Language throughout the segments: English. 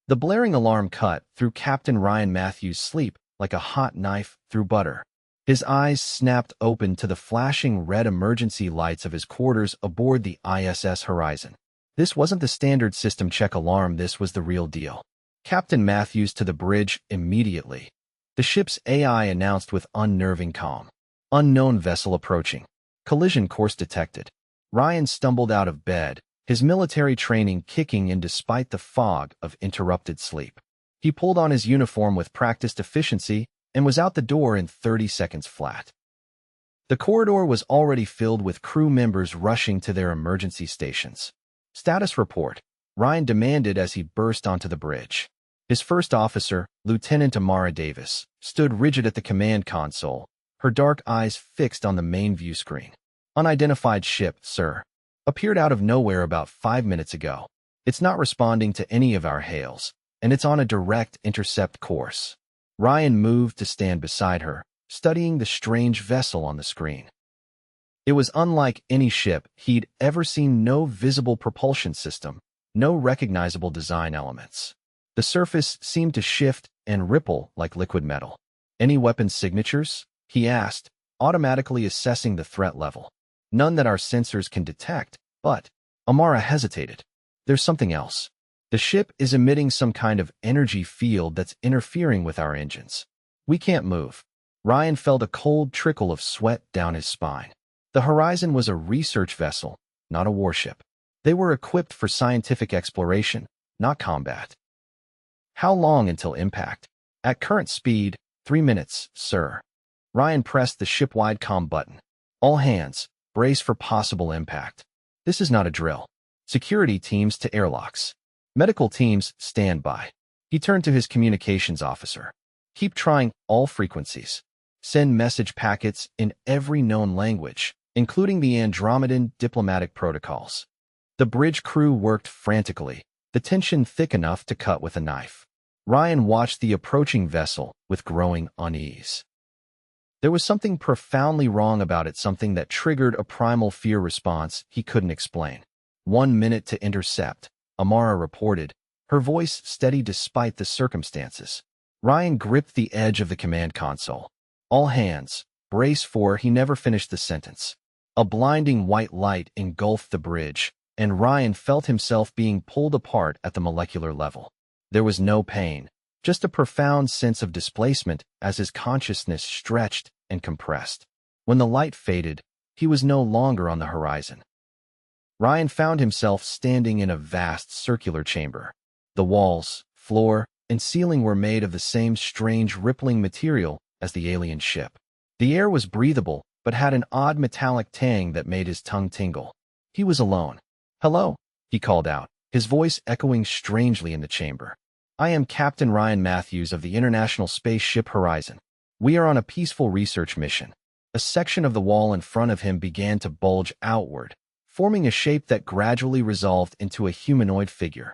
The blaring alarm cut through Captain Ryan Matthews' sleep like a hot knife through butter. His eyes snapped open to the flashing red emergency lights of his quarters aboard the ISS Horizon. This wasn't the standard system check alarm, this was the real deal. Captain Matthews to the bridge immediately. The ship's AI announced with unnerving calm. Unknown vessel approaching. Collision course detected. Ryan stumbled out of bed, his military training kicking in despite the fog of interrupted sleep. He pulled on his uniform with practiced efficiency and was out the door in 30 seconds flat. The corridor was already filled with crew members rushing to their emergency stations. Status report, Ryan demanded as he burst onto the bridge. His first officer, Lieutenant Amara Davis, stood rigid at the command console, her dark eyes fixed on the main view screen. Unidentified ship, sir. Appeared out of nowhere about 5 minutes ago. It's not responding to any of our hails, and it's on a direct intercept course. Ryan moved to stand beside her, studying the strange vessel on the screen. It was unlike any ship he'd ever seen. No visible propulsion system, no recognizable design elements. The surface seemed to shift and ripple like liquid metal. Any weapon signatures? He asked, automatically assessing the threat level. None that our sensors can detect, but Amara hesitated. There's something else. The ship is emitting some kind of energy field that's interfering with our engines. We can't move. Ryan felt a cold trickle of sweat down his spine. The Horizon was a research vessel, not a warship. They were equipped for scientific exploration, not combat. How long until impact? At current speed, 3 minutes, sir. Ryan pressed the ship-wide comm button. All hands, brace for possible impact. This is not a drill. Security teams to airlocks. Medical teams, stand by. He turned to his communications officer. Keep trying all frequencies. Send message packets in every known language, including the Andromedan diplomatic protocols. The bridge crew worked frantically, the tension thick enough to cut with a knife. Ryan watched the approaching vessel with growing unease. There was something profoundly wrong about it, something that triggered a primal fear response he couldn't explain. 1 minute to intercept, Amara reported, her voice steady despite the circumstances. Ryan gripped the edge of the command console. All hands, brace for. He never finished the sentence. A blinding white light engulfed the bridge, and Ryan felt himself being pulled apart at the molecular level. There was no pain, just a profound sense of displacement as his consciousness stretched and compressed. When the light faded, he was no longer on the horizon. Ryan found himself standing in a vast circular chamber. The walls, floor, and ceiling were made of the same strange rippling material as the alien ship. The air was breathable, but had an odd metallic tang that made his tongue tingle. He was alone. "Hello," he called out, his voice echoing strangely in the chamber. "I am Captain Ryan Matthews of the International Spaceship Horizon. We are on a peaceful research mission." A section of the wall in front of him began to bulge outward, forming a shape that gradually resolved into a humanoid figure.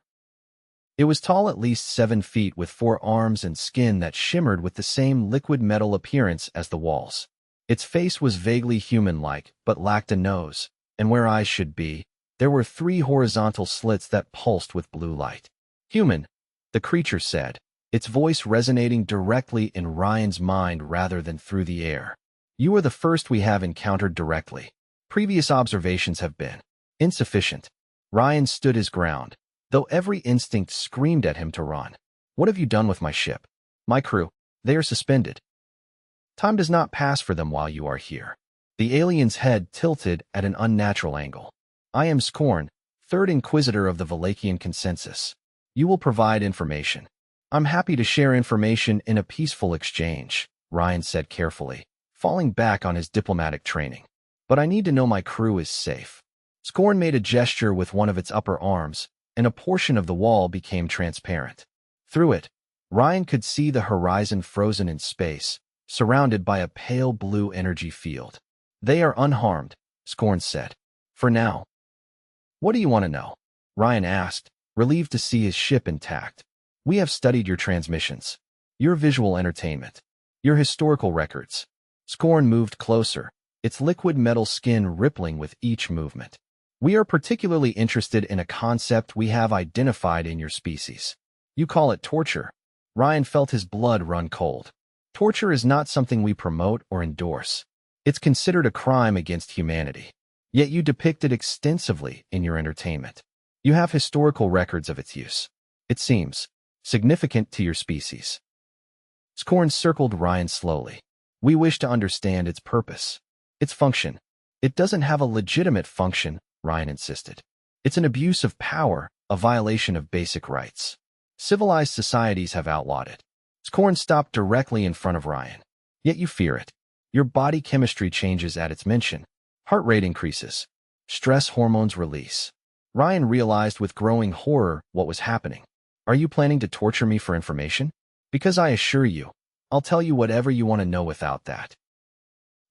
It was tall, at least 7 feet, with 4 arms and skin that shimmered with the same liquid metal appearance as the walls. Its face was vaguely human-like, but lacked a nose, and where eyes should be, there were 3 horizontal slits that pulsed with blue light. "Human," the creature said, its voice resonating directly in Ryan's mind rather than through the air. "You are the first we have encountered directly. Previous observations have been insufficient." Ryan stood his ground, though every instinct screamed at him to run. "What have you done with my ship? My crew? They are suspended. Time does not pass for them while you are here." The alien's head tilted at an unnatural angle. "I am Scorn, Third Inquisitor of the Valakian Consensus. You will provide information. I'm happy to share information in a peaceful exchange," Ryan said carefully, falling back on his diplomatic training. "But I need to know my crew is safe." Scorn made a gesture with one of its upper arms, and a portion of the wall became transparent. Through it, Ryan could see the horizon frozen in space, surrounded by a pale blue energy field. "They are unharmed," Scorn said. "For now." "What do you want to know?" Ryan asked, relieved to see his ship intact. "We have studied your transmissions, your visual entertainment, your historical records." Scorn moved closer, its liquid metal skin rippling with each movement. "We are particularly interested in a concept we have identified in your species. You call it torture. Ryan felt his blood run cold. Torture is not something we promote or endorse. It's considered a crime against humanity. Yet you depict it extensively in your entertainment. You have historical records of its use. It seems significant to your species. Scorn circled Ryan slowly. We wish to understand its purpose, its function. It doesn't have a legitimate function, Ryan insisted. It's an abuse of power, a violation of basic rights. Civilized societies have outlawed it. Scorn stopped directly in front of Ryan. Yet you fear it. Your body chemistry changes at its mention. Heart rate increases. Stress hormones release. Ryan realized with growing horror what was happening. Are you planning to torture me for information? Because I assure you, I'll tell you whatever you want to know without that.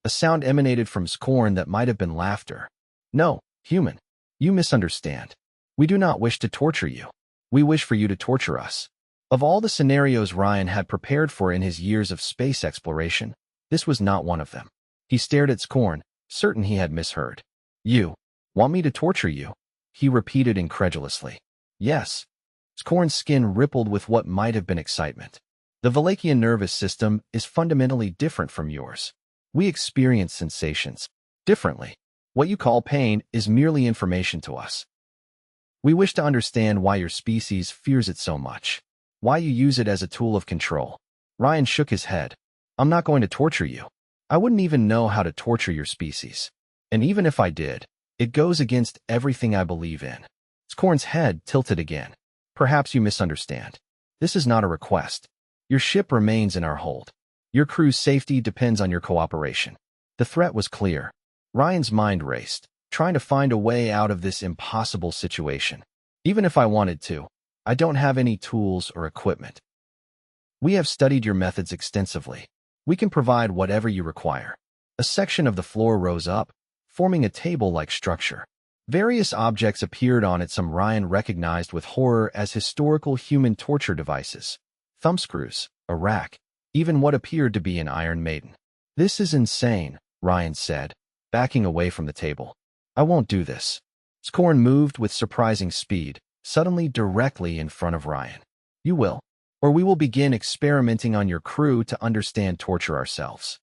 A sound emanated from Scorn that might have been laughter. No, human. You misunderstand. We do not wish to torture you. We wish for you to torture us. Of all the scenarios Ryan had prepared for in his years of space exploration, this was not one of them. He stared at Scorn, certain he had misheard. You want me to torture you? He repeated incredulously. Yes. Scorn's skin rippled with what might have been excitement. The Valakian nervous system is fundamentally different from yours. We experience sensations differently. What you call pain is merely information to us. We wish to understand why your species fears it so much, why you use it as a tool of control. Ryan shook his head. I'm not going to torture you. I wouldn't even know how to torture your species. And even if I did, it goes against everything I believe in. Scorn's head tilted again. Perhaps you misunderstand. This is not a request. Your ship remains in our hold. Your crew's safety depends on your cooperation. The threat was clear. Ryan's mind raced, trying to find a way out of this impossible situation. Even if I wanted to, I don't have any tools or equipment. We have studied your methods extensively. We can provide whatever you require. A section of the floor rose up, forming a table-like structure. Various objects appeared on it, some Ryan recognized with horror as historical human torture devices. Thumbscrews, a rack, even what appeared to be an Iron Maiden. This is insane, Ryan said, backing away from the table. I won't do this. Scorn moved with surprising speed, suddenly directly in front of Ryan. You will, or we will begin experimenting on your crew to understand torture ourselves.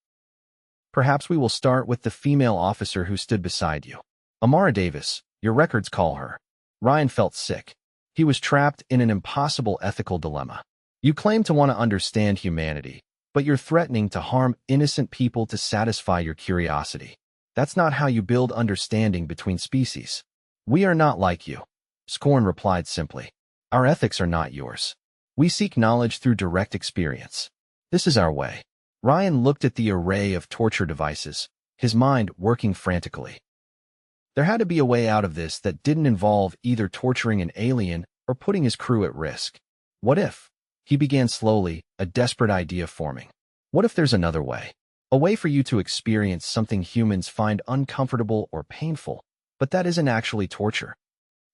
Perhaps we will start with the female officer who stood beside you. Amara Davis, your records call her. Ryan felt sick. He was trapped in an impossible ethical dilemma. You claim to want to understand humanity, but you're threatening to harm innocent people to satisfy your curiosity. That's not how you build understanding between species. We are not like you. Scorn replied simply. Our ethics are not yours. We seek knowledge through direct experience. This is our way. Ryan looked at the array of torture devices, his mind working frantically. There had to be a way out of this that didn't involve either torturing an alien or putting his crew at risk. What if? He began slowly, a desperate idea forming. What if there's another way? A way for you to experience something humans find uncomfortable or painful, but that isn't actually torture.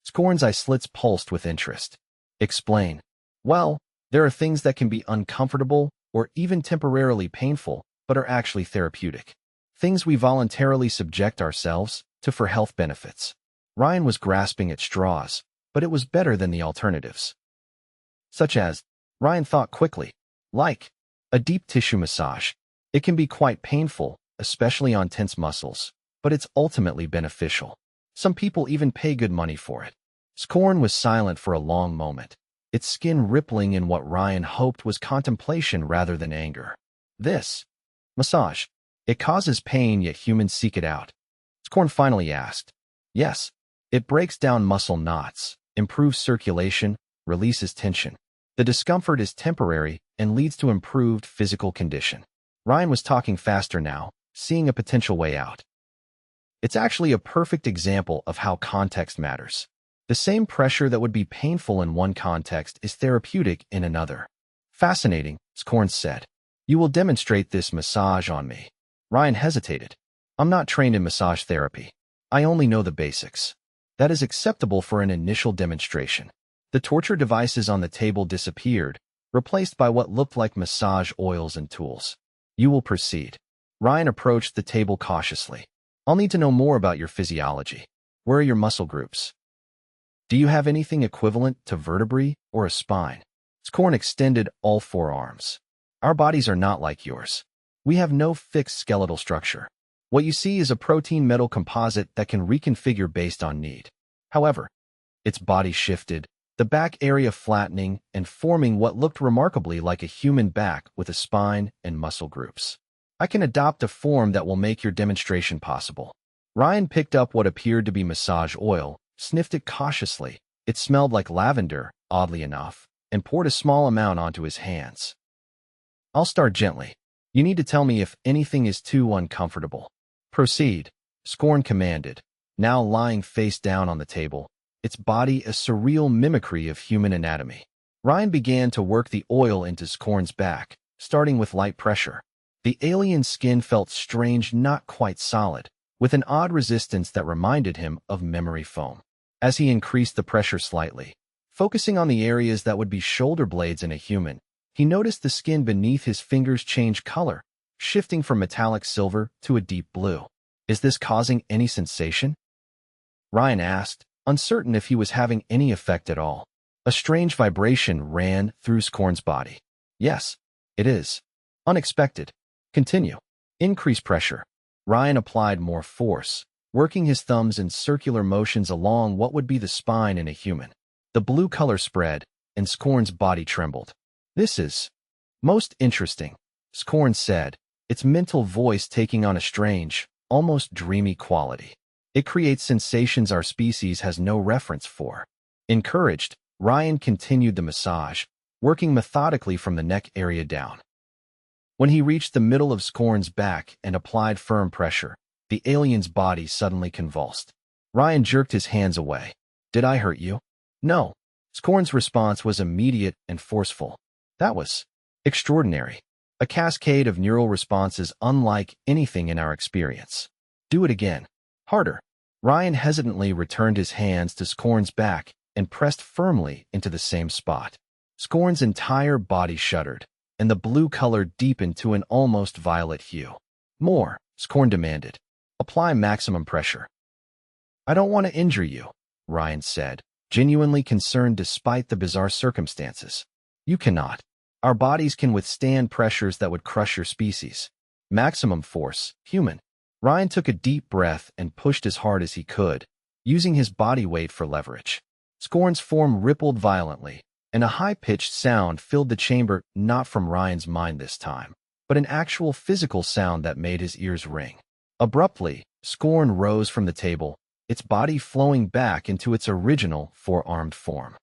Scorn's eye slits pulsed with interest. Explain. Well, there are things that can be uncomfortable or even temporarily painful, but are actually therapeutic. Things we voluntarily subject ourselves to for health benefits. Ryan was grasping at straws, but it was better than the alternatives. Such as, Ryan thought quickly, like a deep tissue massage. It can be quite painful, especially on tense muscles, but it's ultimately beneficial. Some people even pay good money for it. Scorn was silent for a long moment, its skin rippling in what Ryan hoped was contemplation rather than anger. This massage. It causes pain, yet humans seek it out. Scorn finally asked. Yes, it breaks down muscle knots, improves circulation, releases tension. The discomfort is temporary and leads to improved physical condition. Ryan was talking faster now, seeing a potential way out. It's actually a perfect example of how context matters. The same pressure that would be painful in one context is therapeutic in another. Fascinating, Scorn said. You will demonstrate this massage on me. Ryan hesitated. I'm not trained in massage therapy. I only know the basics. That is acceptable for an initial demonstration. The torture devices on the table disappeared, replaced by what looked like massage oils and tools. You will proceed. Ryan approached the table cautiously. I'll need to know more about your physiology. Where are your muscle groups? Do you have anything equivalent to vertebrae or a spine? Scorn extended all four arms. Our bodies are not like yours. We have no fixed skeletal structure. What you see is a protein metal composite that can reconfigure based on need. However, its body shifted, the back area flattening and forming what looked remarkably like a human back with a spine and muscle groups. I can adopt a form that will make your demonstration possible. Ryan picked up what appeared to be massage oil, sniffed it cautiously. It smelled like lavender, oddly enough, and poured a small amount onto his hands. I'll start gently. You need to tell me if anything is too uncomfortable. Proceed, Scorn commanded, now lying face down on the table, its body a surreal mimicry of human anatomy. Ryan began to work the oil into Scorn's back, starting with light pressure. The alien's skin felt strange, not quite solid, with an odd resistance that reminded him of memory foam. As he increased the pressure slightly, focusing on the areas that would be shoulder blades in a human, he noticed the skin beneath his fingers change color, shifting from metallic silver to a deep blue. Is this causing any sensation? Ryan asked, uncertain if he was having any effect at all. A strange vibration ran through Scorn's body. Yes, it is. Unexpected. Continue. Increase pressure. Ryan applied more force, working his thumbs in circular motions along what would be the spine in a human. The blue color spread, and Scorn's body trembled. This is most interesting, Scorn said, its mental voice taking on a strange, almost dreamy quality. It creates sensations our species has no reference for. Encouraged, Ryan continued the massage, working methodically from the neck area down. When he reached the middle of Scorn's back and applied firm pressure, the alien's body suddenly convulsed. Ryan jerked his hands away. Did I hurt you? No. Scorn's response was immediate and forceful. That was extraordinary. A cascade of neural responses unlike anything in our experience. Do it again. Harder. Ryan hesitantly returned his hands to Scorn's back and pressed firmly into the same spot. Scorn's entire body shuddered, and the blue color deepened to an almost violet hue. More, Scorn demanded. Apply maximum pressure. I don't want to injure you, Ryan said, genuinely concerned despite the bizarre circumstances. You cannot. Our bodies can withstand pressures that would crush your species. Maximum force, human. Ryan took a deep breath and pushed as hard as he could, using his body weight for leverage. Scorn's form rippled violently, and a high-pitched sound filled the chamber, not from Ryan's mind this time, but an actual physical sound that made his ears ring. Abruptly, Scorn rose from the table, its body flowing back into its original four-armed form.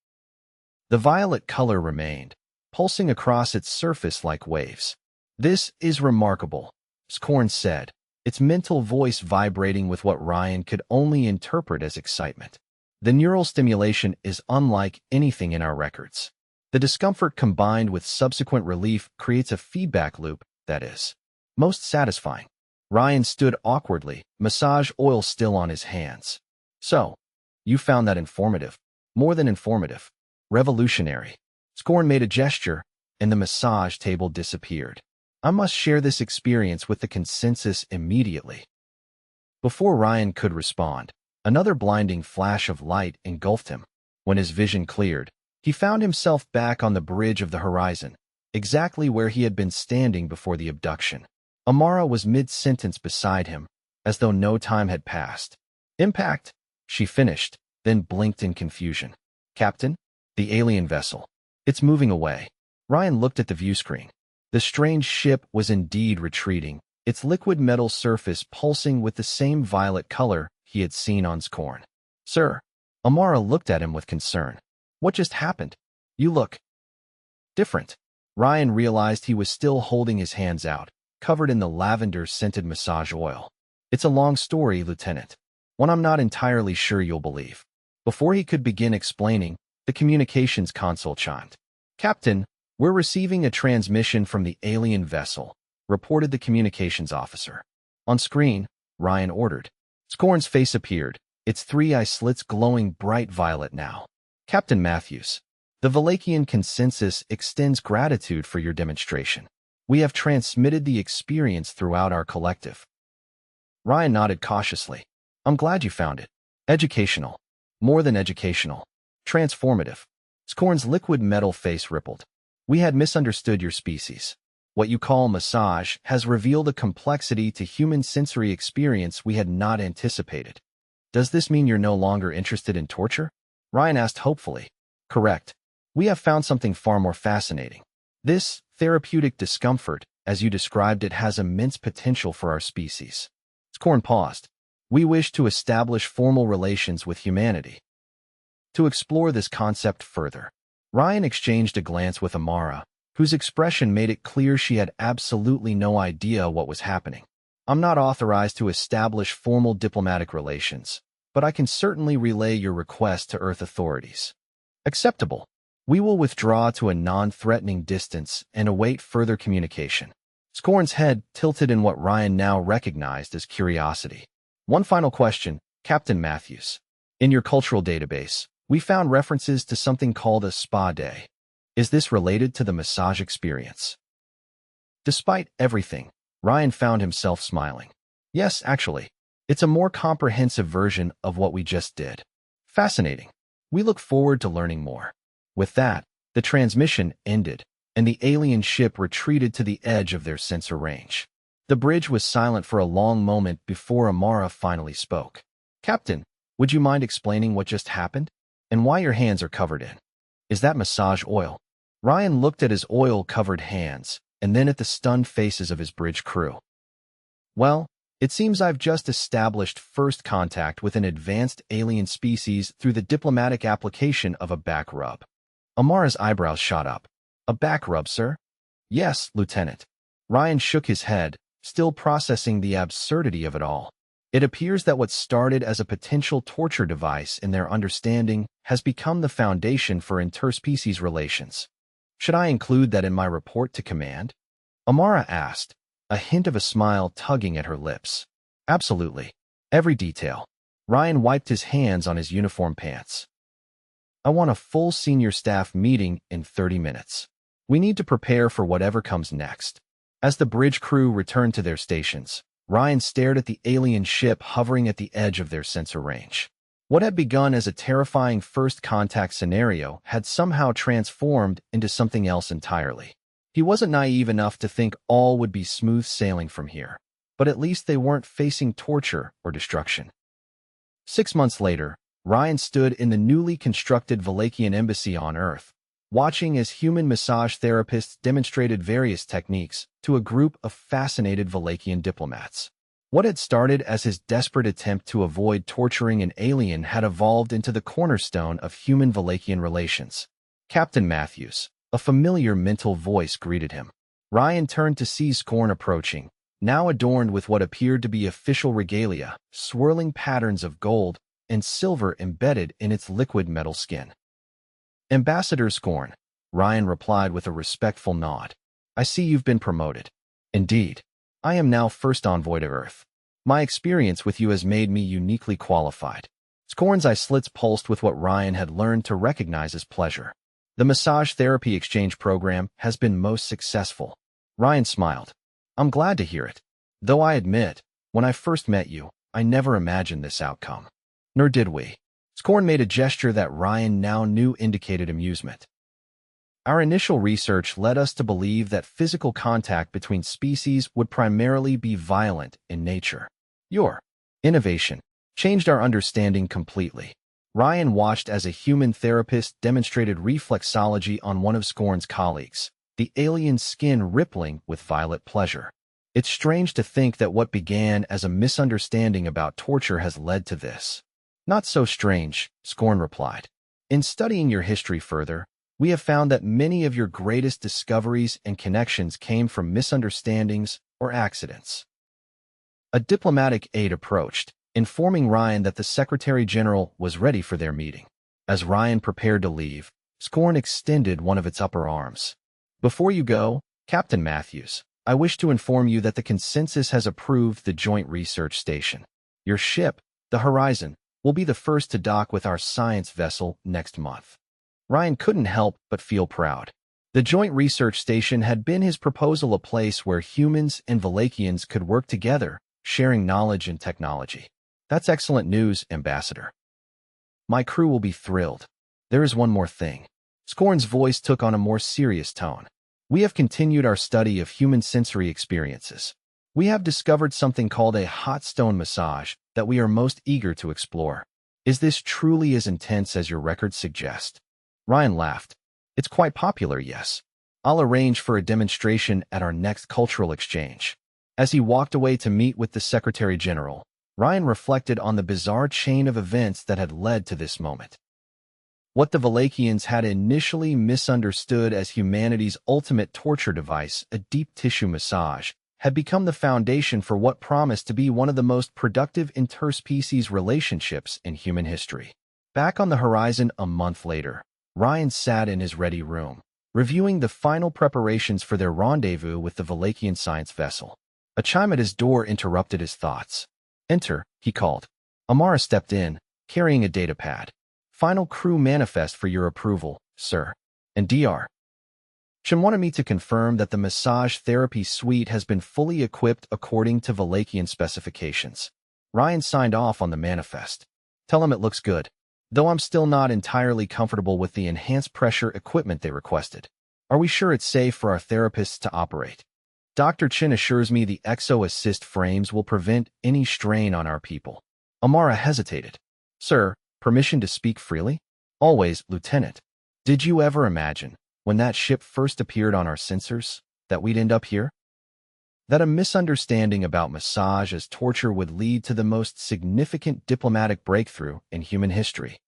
The violet color remained, pulsing across its surface like waves. This is remarkable, Scorn said, its mental voice vibrating with what Ryan could only interpret as excitement. The neural stimulation is unlike anything in our records. The discomfort combined with subsequent relief creates a feedback loop that is most satisfying. Ryan stood awkwardly, massage oil still on his hands. So, you found that informative? More than informative. Revolutionary. Scorn made a gesture, and the massage table disappeared. I must share this experience with the consensus immediately. Before Ryan could respond, another blinding flash of light engulfed him. When his vision cleared, he found himself back on the bridge of the horizon, exactly where he had been standing before the abduction. Amara was mid-sentence beside him, as though no time had passed. Impact, she finished, then blinked in confusion. Captain? The alien vessel. It's moving away. Ryan looked at the view screen. The strange ship was indeed retreating, its liquid metal surface pulsing with the same violet color he had seen on Scorn. Sir, Amara looked at him with concern. What just happened? You look different. Ryan realized he was still holding his hands out, covered in the lavender-scented massage oil. It's a long story, Lieutenant. One I'm not entirely sure you'll believe. Before he could begin explaining, the communications console chimed. Captain, we're receiving a transmission from the alien vessel, reported the communications officer. On screen, Ryan ordered. Scorn's face appeared, its three-eye slits glowing bright violet now. Captain Matthews, the Valakian consensus extends gratitude for your demonstration. We have transmitted the experience throughout our collective. Ryan nodded cautiously. I'm glad you found it. Educational. More than educational. Transformative. Scorn's liquid metal face rippled. We had misunderstood your species. What you call massage has revealed a complexity to human sensory experience we had not anticipated. Does this mean you're no longer interested in torture? Ryan asked hopefully. Correct. We have found something far more fascinating. This therapeutic discomfort, as you described it, has immense potential for our species. Scorn paused. We wish to establish formal relations with humanity. To explore this concept further, Ryan exchanged a glance with Amara, whose expression made it clear she had absolutely no idea what was happening. I'm not authorized to establish formal diplomatic relations, but I can certainly relay your request to Earth authorities. Acceptable. We will withdraw to a non-threatening distance and await further communication. Scorn's head tilted in what Ryan now recognized as curiosity. One final question, Captain Matthews. In your cultural database, we found references to something called a spa day. Is this related to the massage experience? Despite everything, Ryan found himself smiling. Yes, actually. It's a more comprehensive version of what we just did. Fascinating. We look forward to learning more. With that, the transmission ended, and the alien ship retreated to the edge of their sensor range. The bridge was silent for a long moment before Amara finally spoke. Captain, would you mind explaining what just happened? And why your hands are covered in? Is that massage oil? Ryan looked at his oil-covered hands, and then at the stunned faces of his bridge crew. Well, it seems I've just established first contact with an advanced alien species through the diplomatic application of a back rub. Amara's eyebrows shot up. A back rub, sir? Yes, Lieutenant. Ryan shook his head, still processing the absurdity of it all. It appears that what started as a potential torture device in their understanding has become the foundation for interspecies relations. Should I include that in my report to command? Amara asked, a hint of a smile tugging at her lips. Absolutely. Every detail. Ryan wiped his hands on his uniform pants. I want a full senior staff meeting in 30 minutes. We need to prepare for whatever comes next. As the bridge crew returned to their stations, Ryan stared at the alien ship hovering at the edge of their sensor range. What had begun as a terrifying first contact scenario had somehow transformed into something else entirely. He wasn't naive enough to think all would be smooth sailing from here, but at least they weren't facing torture or destruction. 6 months later, Ryan stood in the newly constructed Valakian embassy on Earth, watching as human massage therapists demonstrated various techniques to a group of fascinated Valakian diplomats. What had started as his desperate attempt to avoid torturing an alien had evolved into the cornerstone of human-Valakian relations. Captain Matthews, a familiar mental voice greeted him. Ryan turned to see Scorn approaching, now adorned with what appeared to be official regalia, swirling patterns of gold and silver embedded in its liquid metal skin. Ambassador Scorn, Ryan replied with a respectful nod. I see you've been promoted. Indeed. I am now first envoy to Earth. My experience with you has made me uniquely qualified. Scorn's eye slits pulsed with what Ryan had learned to recognize as pleasure. The massage therapy exchange program has been most successful. Ryan smiled. I'm glad to hear it. Though I admit, when I first met you, I never imagined this outcome. Nor did we. Scorn made a gesture that Ryan now knew indicated amusement. Our initial research led us to believe that physical contact between species would primarily be violent in nature. Your innovation changed our understanding completely. Ryan watched as a human therapist demonstrated reflexology on one of Scorn's colleagues, the alien's skin rippling with violet pleasure. It's strange to think that what began as a misunderstanding about torture has led to this. Not so strange, Scorn replied. In studying your history further, we have found that many of your greatest discoveries and connections came from misunderstandings or accidents. A diplomatic aide approached, informing Ryan that the Secretary General was ready for their meeting. As Ryan prepared to leave, Scorn extended one of its upper arms. Before you go, Captain Matthews, I wish to inform you that the consensus has approved the Joint Research Station. Your ship, the Horizon, will be the first to dock with our science vessel next month. Ryan couldn't help but feel proud. The Joint Research Station had been his proposal, a place where humans and Valakians could work together, sharing knowledge and technology. That's excellent news, Ambassador. My crew will be thrilled. There is one more thing. Scorn's voice took on a more serious tone. We have continued our study of human sensory experiences. We have discovered something called a hot stone massage that we are most eager to explore. Is this truly as intense as your records suggest? Ryan laughed. It's quite popular, yes. I'll arrange for a demonstration at our next cultural exchange. As he walked away to meet with the Secretary General, Ryan reflected on the bizarre chain of events that had led to this moment. What the Valakians had initially misunderstood as humanity's ultimate torture device, a deep tissue massage, had become the foundation for what promised to be one of the most productive interspecies relationships in human history. Back on the horizon a month later, Ryan sat in his ready room, reviewing the final preparations for their rendezvous with the Valakian science vessel. A chime at his door interrupted his thoughts. "Enter," he called. Amara stepped in, carrying a datapad. "Final crew manifest for your approval, sir." And Dr. Shin wanted me to confirm that the massage therapy suite has been fully equipped according to Valakian specifications. Ryan signed off on the manifest. "Tell him it looks good, though I'm still not entirely comfortable with the enhanced pressure equipment they requested. Are we sure it's safe for our therapists to operate?" Dr. Chin assures me the exo-assist frames will prevent any strain on our people. Amara hesitated. "Sir, permission to speak freely?" "Always, Lieutenant. Did you ever imagine, when that ship first appeared on our sensors, that we'd end up here? That a misunderstanding about massage as torture would lead to the most significant diplomatic breakthrough in human history?"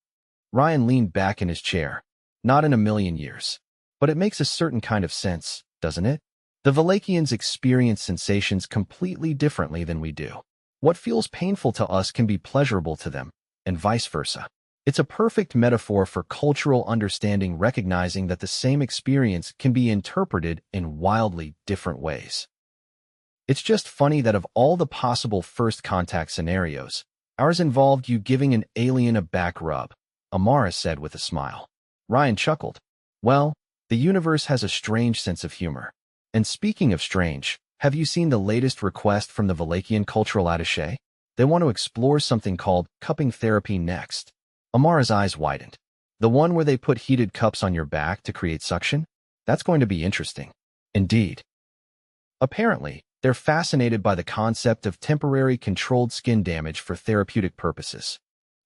Ryan leaned back in his chair. "Not in a million years. But it makes a certain kind of sense, doesn't it? The Valakians experience sensations completely differently than we do. What feels painful to us can be pleasurable to them, and vice versa. It's a perfect metaphor for cultural understanding, recognizing that the same experience can be interpreted in wildly different ways. It's just funny that of all the possible first contact scenarios, ours involved you giving an alien a back rub," Amara said with a smile. Ryan chuckled. "Well, the universe has a strange sense of humor. And speaking of strange, have you seen the latest request from the Valakian cultural attaché? They want to explore something called cupping therapy next." Amara's eyes widened. "The one where they put heated cups on your back to create suction? That's going to be interesting." "Indeed." Apparently, they're fascinated by the concept of temporary controlled skin damage for therapeutic purposes.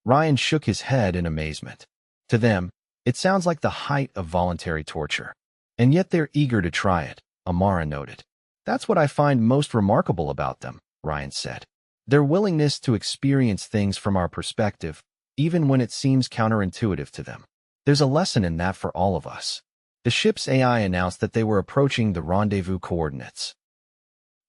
Ryan shook his head in amazement. To them, it sounds like the height of voluntary torture. And yet they're eager to try it, Amara noted. "That's what I find most remarkable about them," Ryan said. "Their willingness to experience things from our perspective, even when it seems counterintuitive to them. There's a lesson in that for all of us." The ship's AI announced that they were approaching the rendezvous coordinates.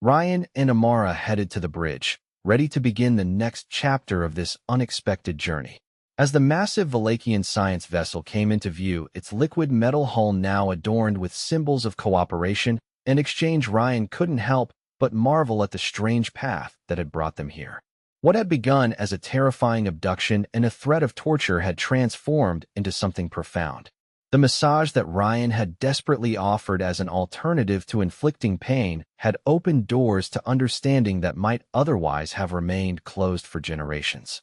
Ryan and Amara headed to the bridge, ready to begin the next chapter of this unexpected journey. As the massive Valakian science vessel came into view, its liquid metal hull now adorned with symbols of cooperation and exchange, Ryan couldn't help but marvel at the strange path that had brought them here. What had begun as a terrifying abduction and a threat of torture had transformed into something profound. The massage that Ryan had desperately offered as an alternative to inflicting pain had opened doors to understanding that might otherwise have remained closed for generations.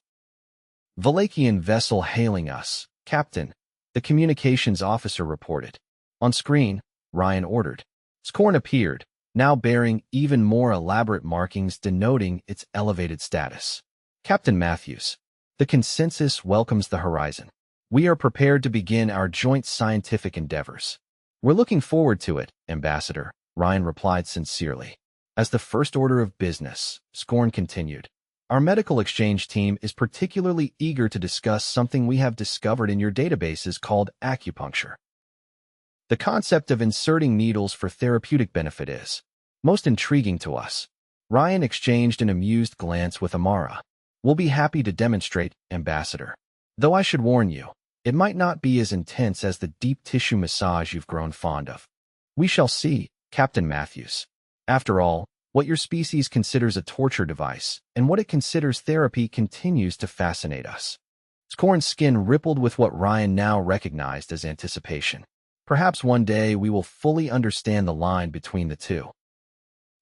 "Valakian vessel hailing us, Captain," the communications officer reported. On screen, Ryan ordered. Scorn appeared, now bearing even more elaborate markings denoting its elevated status. "Captain Matthews, the consensus welcomes the horizon. We are prepared to begin our joint scientific endeavors." "We're looking forward to it, Ambassador," Ryan replied sincerely. As the first order of business, Scorn continued, "Our medical exchange team is particularly eager to discuss something we have discovered in your databases called acupuncture. The concept of inserting needles for therapeutic benefit is most intriguing to us." Ryan exchanged an amused glance with Amara. "We'll be happy to demonstrate, Ambassador. Though I should warn you, it might not be as intense as the deep tissue massage you've grown fond of." "We shall see, Captain Matthews. After all, what your species considers a torture device and what it considers therapy continues to fascinate us." Scorn's skin rippled with what Ryan now recognized as anticipation. Perhaps one day we will fully understand the line between the two.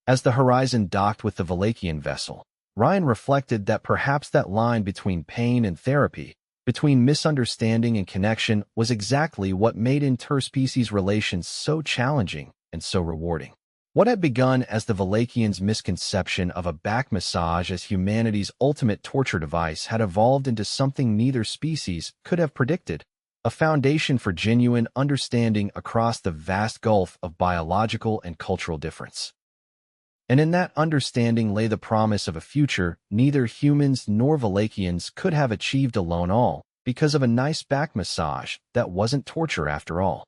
As the horizon docked with the Valakian vessel, Ryan reflected that perhaps that line between pain and therapy between misunderstanding and connection was exactly what made interspecies relations so challenging and so rewarding. What had begun as the Valakians' misconception of a back massage as humanity's ultimate torture device had evolved into something neither species could have predicted, a foundation for genuine understanding across the vast gulf of biological and cultural difference. And in that understanding lay the promise of a future neither humans nor Valakians could have achieved alone, all because of a nice back massage that wasn't torture after all.